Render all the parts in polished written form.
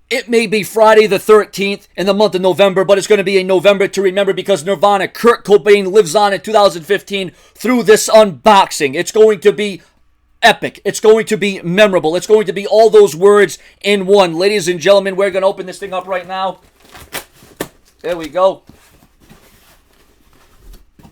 It may be Friday the 13th in the month of November, but it's going to be a November to remember because Nirvana, Kurt Cobain lives on in 2015 through this unboxing. It's going to be epic. It's going to be memorable. It's going to be all those words in one. Ladies and gentlemen, we're going to open this thing up right now. There we go.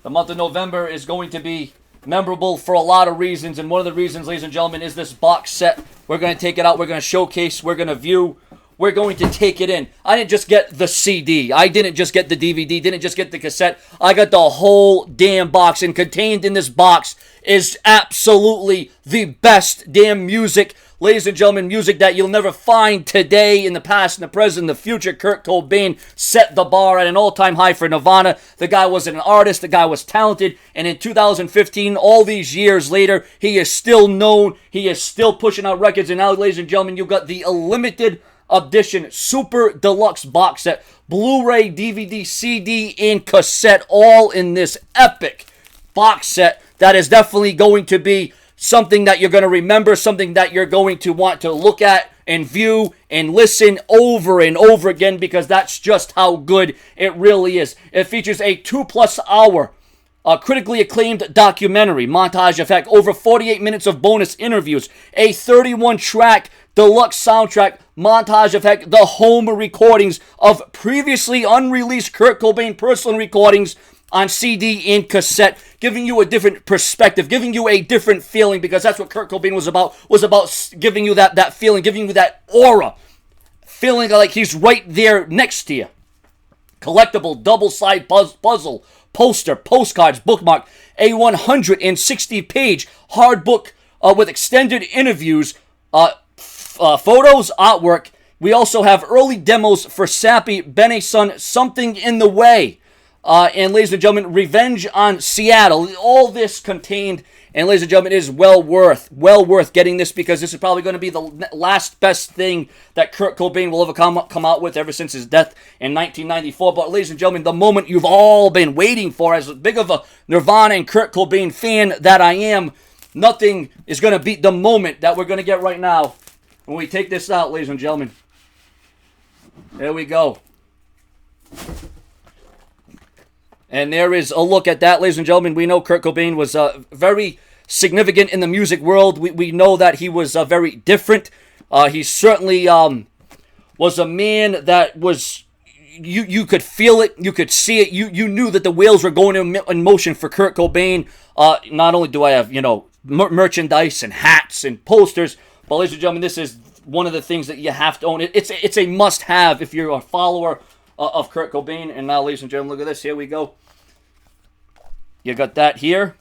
The month of November is going to be memorable for a lot of reasons, and one of the reasons, ladies and gentlemen, is this box set. We're going to take it out. We're going to showcase. We're going to view. We're going to take it in. I didn't just get the CD. I didn't just get the DVD. Didn't just get the cassette. I got the whole damn box. And contained in this box is absolutely the best damn music. Ladies and gentlemen, music that you'll never find today, in the past, in the present, in the future. Kurt Cobain set the bar at an all-time high for Nirvana. The guy was an artist. The guy was talented. And in 2015, all these years later, he is still known. He is still pushing out records. And now, ladies and gentlemen, you've got the limited edition super deluxe box set, Blu-ray, DVD, CD, and cassette, all in this epic box set that is definitely going to be something that you're going to remember, something that you're going to want to look at and view and listen over and over again, because that's just how good it really is. It features a 2+ hour critically acclaimed documentary, montage effect, over 48 minutes of bonus interviews, a 31-track deluxe soundtrack, montage effect, the home recordings of previously unreleased Kurt Cobain personal recordings on CD and cassette, giving you a different perspective, giving you a different feeling, because that's what Kurt Cobain was about giving you that feeling, giving you that aura, feeling like he's right there next to you. Collectible double-side puzzle, poster, postcards, bookmark, a 160-page hard book with extended interviews, photos, artwork. We also have early demos for Sappy, Benny Son, Something in the Way, and ladies and gentlemen, Revenge on Seattle. All this contained, and ladies and gentlemen, it is well worth getting this, because this is probably going to be the last best thing that Kurt Cobain will ever come out with ever since his death in 1994. But ladies and gentlemen, the moment you've all been waiting for, as big of a Nirvana and Kurt Cobain fan that I am, nothing is going to beat the moment that we're going to get right now when we take this out, ladies and gentlemen. There we go. And there is a look at that, ladies and gentlemen. We know Kurt Cobain was very significant in the music world. We know that he was very different. He certainly was a man that was, you could feel it, you could see it. You knew that the wheels were going in motion for Kurt Cobain. Not only do I have, merchandise and hats and posters, but ladies and gentlemen, this is one of the things that you have to own. It's a must-have if you're a follower of Kurt Cobain. And now, ladies and gentlemen, look at this. Here we go. You got that here.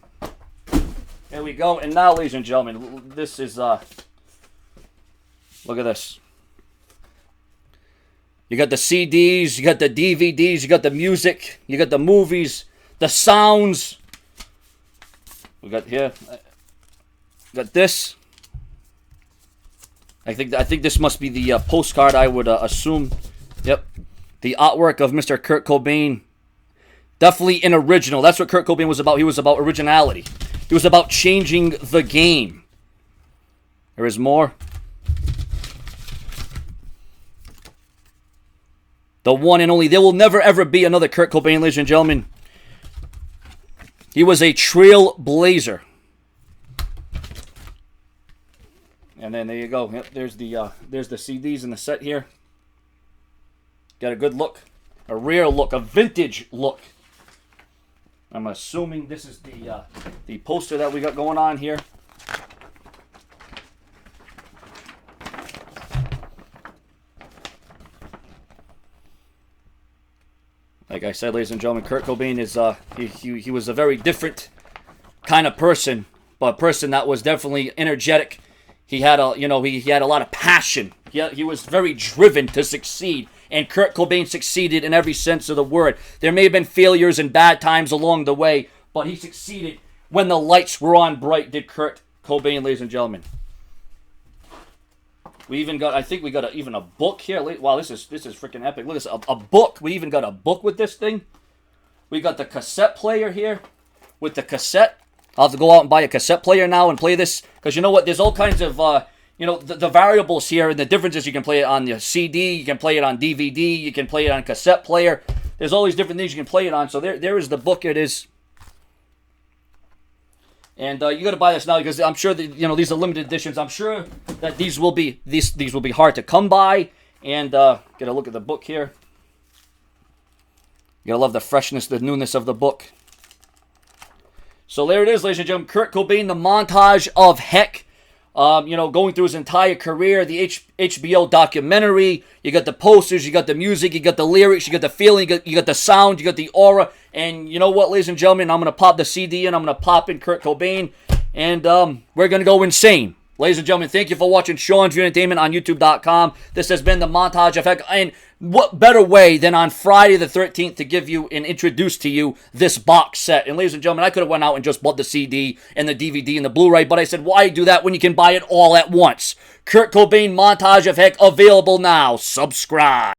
There we go. And now, ladies and gentlemen, this is, look at this. You got the CDs, you got the DVDs, you got the music, you got the movies, the sounds. We got here. Got this. I think this must be the postcard, I would assume. Yep. The artwork of Mr. Kurt Cobain. Definitely an original. That's what Kurt Cobain was about. He was about originality. He was about changing the game. There is more. The one and only. There will never ever be another Kurt Cobain, ladies and gentlemen. He was a trailblazer. And then there you go. Yep, there's the CDs in the set here. Got a good look, a rare look, a vintage look. I'm assuming this is the poster that we got going on here. Like I said, ladies and gentlemen, Kurt Cobain is he was a very different kind of person, but a person that was definitely energetic. He had he had a lot of passion. He was very driven to succeed. And Kurt Cobain succeeded in every sense of the word. There may have been failures and bad times along the way, but he succeeded when the lights were on bright, did Kurt Cobain, ladies and gentlemen. We even got, I think we got even a book here. Wow, this is freaking epic. Look at this, a book. We even got a book with this thing. We got the cassette player here with the cassette. I'll have to go out and buy a cassette player now and play this. Because you know what? There's all kinds of you know, the variables here and the differences. You can play it on the CD, you can play it on DVD, you can play it on cassette player. There's all these different things you can play it on. So there is the book. It is. And you got to buy this now because I'm sure that, you know, these are limited editions. I'm sure that these will be hard to come by. And get a look at the book here. You gotta love the freshness, the newness of the book. So there it is, ladies and gentlemen. Kurt Cobain, the montage of heck. You know, going through his entire career, the HBO documentary. You got the posters, you got the music, you got the lyrics, you got the feeling, you got the sound, you got the aura. And you know what, ladies and gentlemen? I'm going to pop the CD in. I'm going to pop in Kurt Cobain. And we're going to go insane. Ladies and gentlemen, thank you for watching Sean's View Entertainment on YouTube.com. This has been the Montage of Heck. And what better way than on Friday the 13th to give you and introduce to you this box set. And ladies and gentlemen, I could have went out and just bought the CD and the DVD and the Blu-ray, but I said, why do that when you can buy it all at once? Kurt Cobain, Montage of Heck, available now. Subscribe.